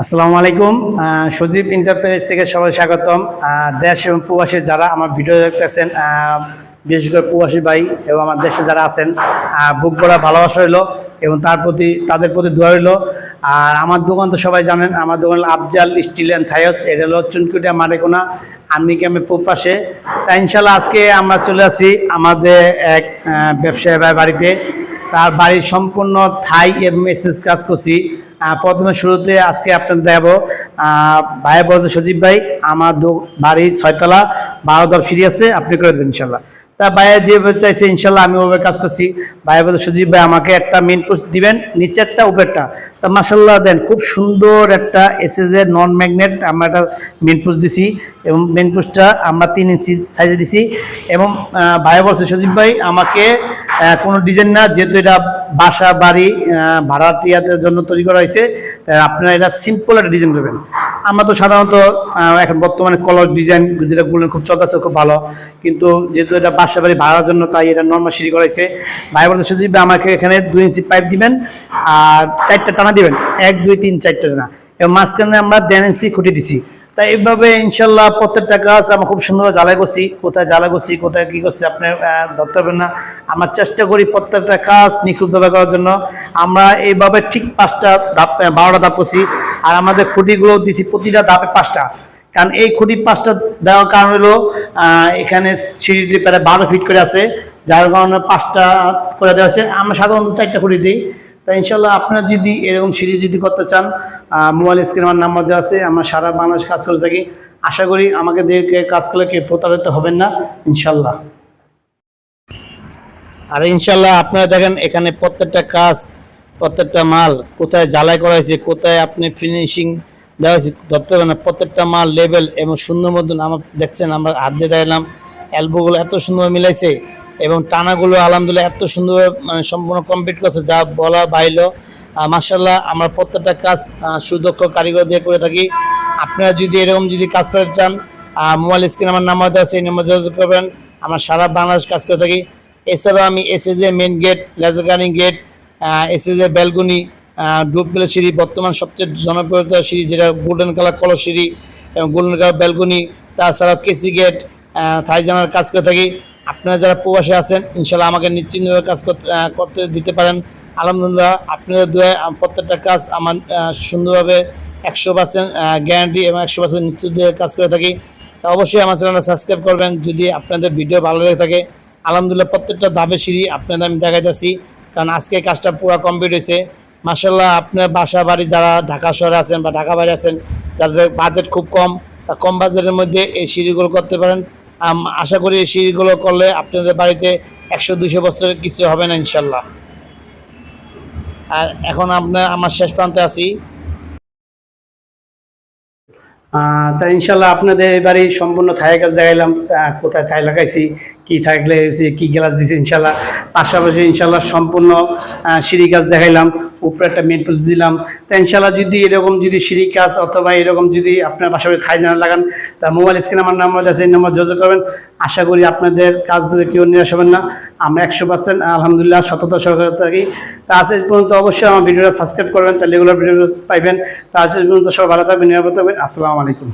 আসসালামু আলাইকুম। সজীব এন্টারপ্রাইজ থেকে সবাই স্বাগতম। দেশ এবং প্রবাসী যারা আমার ভিডিও দেখতেছেন, বিশেষ করে প্রবাসী ভাই এবং আমার দেশে যারা আছেন, বুক ভরা ভালোবাসা হইলো এবং তাদের প্রতি দোয়া হইলো। আর আমার দোকান তো সবাই জানেন, আমার দোকান আফজাল স্টিল অ্যান্ড থাইস, এটা হলো চুনকুটিয়া মারেকোনা আর্মি ক্যাম্পের পাশে। তাই ইনশাল্লাহ আজকে আমরা চলে আসি আমাদের এক ব্যবসায়ী ভাই বাড়িতে। তার বাড়ির সম্পূর্ণ থাই এবং এসএস কাজ করছি। প্রথমে শুরুতে আজকে আপনাদের দেখাবো ভাই বলছে সজীব ভাই আমার বাড়ি 6 তলা 12 দর সিঁড়ি আছে, আপনি করে দেবেন ইনশাল্লাহ। তা ভাইয়া যেভাবে চাইছে ইনশাল্লাহ আমি ওভাবে কাজ করছি। ভাই বলছে সজীব ভাই আমাকে একটা মেন পোস্ট দিবেন, নিচে একটা উপরেরটা। তা মাসাল্লাহ দেন খুব সুন্দর একটা এসএস এর নন ম্যাগনেট আমরা একটা মেন পোস্ট দিছি এবং মেন পোস্টটা আমরা 3 ইঞ্চি সাইজে দিছি। এবং ভাই বলছে সজীব ভাই আমাকে কোনো ডিজাইন না, যেহেতু এটা বাসা বাড়ি ভাড়াটিয়াদের জন্য তৈরি করা হয়েছে, আপনারা এটা সিম্পল একটা ডিজাইন করবেন। আমরা তো সাধারণত এখন বর্তমানে কলর ডিজাইন যেটা বললেন খুব চলতেছে, খুব ভালো, কিন্তু যেহেতু এটা বাসা বাড়ি ভাড়ার জন্য তাই এটা নর্মাল সিঁড়ি করা হয়েছে। ভাই বলতে সজীব ভাই আমাকে এখানে 2 ইঞ্চি পাইপ দিবেন আর 4টা টানা দিবেন, 1 2 3 4টা টানা, এবং মাঝখানে আমরা 1.5 ইঞ্চি খুঁটি দিছি। তাই এইভাবে ইনশাল্লাহ প্রত্যেকটা কাজ আমরা খুব সুন্দরভাবে জ্বালাই করছি। কোথায় জ্বালা করছি, কোথায় কী করছি আপনি ধরতে পারবেন না। আমরা চেষ্টা করি প্রত্যেকটা কাজ নিখুঁতভাবে করার জন্য। আমরা এইভাবে ঠিক 5টা ধাপ 12টা ধাপ করছি। আর আমাদের খুঁটিগুলো দিচ্ছি প্রতিটা ধাপে 5টা, কারণ এই খুঁটি 5টা দেওয়ার কারণ হলো এখানে সিঁড়িটি প্রায় 12 ফিট করে আছে, যার কারণে 5টা করে দেওয়া আছে। আমরা সাধারণত 4টা খুঁটি দিই। তাই ইনশাল্লাহ আপনারা যদি এরকম সিঁড়ি যদি করতে চান, মোবাইল স্ক্রিনে আমার নাম্বার দেওয়া আছে। আমরা সারা বাংলাদেশ কাজ করে থাকি। আশা করি আমাকে দেখে কাজ করলে কেউ প্রতারিত হবেন না ইনশাল্লাহ। আর ইনশাল্লাহ আপনারা দেখেন এখানে প্রত্যেকটা কাজ, প্রত্যেকটা মাল কোথায় জ্বালাই করা হয়েছে, কোথায় আপনি ফিনিশিং দেওয়া হয়েছে ধরতে পারেন না। প্রত্যেকটা মাল লেভেল এবং সুন্দর মতন আমার দেখছেন, আমরা হাত দিয়ে দেখলাম এলবোগুলো এত সুন্দর মিলাইছে এবং টানাগুলো আলহামদুলিল্লাহ এত সুন্দর মানে সম্পূর্ণ কমপ্লিট করছে, যা বলা বাইলো। মাশাআল্লাহ আমরা প্রত্যেকটা কাজ সুদক্ষ কারিগর দিয়ে করে থাকি। আপনারা যদি এরকম যদি কাজ করতে চান, মোবাইল স্ক্রিনে আমার নাম্বার দেওয়া আছে, এই নাম্বার যোগাযোগ করবেন। আমরা সারা বাংলাদেশ কাজ করে থাকি। এছাড়াও আমি SS main gate, laser cutting gate, SS balcony, duplex সিঁড়ি, বর্তমান সবচেয়ে জনপ্রিয় সিঁড়ি যেটা গোল্ডেন কালার কলস সিঁড়ি এবং গোল্ডেন কালার ব্যালকনি, তাছাড়াও কেসি গেট, থাই জানার কাজ করে থাকি। আপনারা যারা প্রবাসী আছেন ইনশাল্লাহ আমাকে নিশ্চিন্তভাবে কাজ করতে দিতে পারেন। আলহামদুলিল্লাহ আপনাদের দোয়ায় প্রত্যেকটা কাজ আমার সুন্দরভাবে 100% গ্যারান্টি এবং 100% নিশ্চিত কাজ করে থাকি। তা অবশ্যই আমার চ্যানেলটা সাবস্ক্রাইব করবেন যদি আপনাদের ভিডিও ভালো লেগে থাকে। আলহামদুলিল্লাহ প্রত্যেকটা ধাপে সিঁড়ি আপনাদের আমি দেখাইতেছি, কারণ আজকে কাজটা পুরো কমপ্লিট হয়েছে। মাশাআল্লাহ আপনার বাসা বাড়ি যারা ঢাকা শহরে আছেন বা ঢাকা বাইরে আছেন, যাদের বাজেট খুব কম, তা কম বাজেটের মধ্যে এই সিঁড়িগুলো করতে পারেন। আশা করি এই সিঁড়িগুলো করলে আপনাদের বাড়িতে 100-200 বছরের কিছু হবে না ইনশাল্লাহ। আর এখন আমার শেষ প্রান্তে আছি। তাই ইনশাল্লাহ আপনাদের এবারে সম্পূর্ণ থাই কাজ দেখাইলাম, কোথায় থাই লাগাইছি, কি থাই লাগাইছি, কি গ্লাস দিয়েছি ইনশাল্লাহ। পাশাপাশি ইনশাল্লাহ সম্পূর্ণ সিঁড়ি কাজ দেখাইলাম, উপরে একটা মেন পোস্ট দিলাম। তাই ইনশাল্লাহ যদি এরকম যদি সিঁড়ি কাজ অথবা এরকম যদি আপনার পাশাপাশি থাই জানা লাগান, তা মোবাইল স্ক্রিনে আমার নাম্বার আছে, এই নাম্বার যোগাযোগ করবেন। আশা করি আপনাদের কাজ ধরে কেউ নিরাশ হবেন না। আমরা 100% আলহামদুলিল্লাহ সততা সহকারে থাকি। তা আজ পর্যন্ত অবশ্যই আমার ভিডিওটা সাবস্ক্রাইব করবেন, তাহলে রেগুলার ভিডিও পাইবেন। তা আজ পর্যন্ত সবাই ভালো থাকবেন, নিরাপদ থাকবেন। আসসালামু আলাইকুম।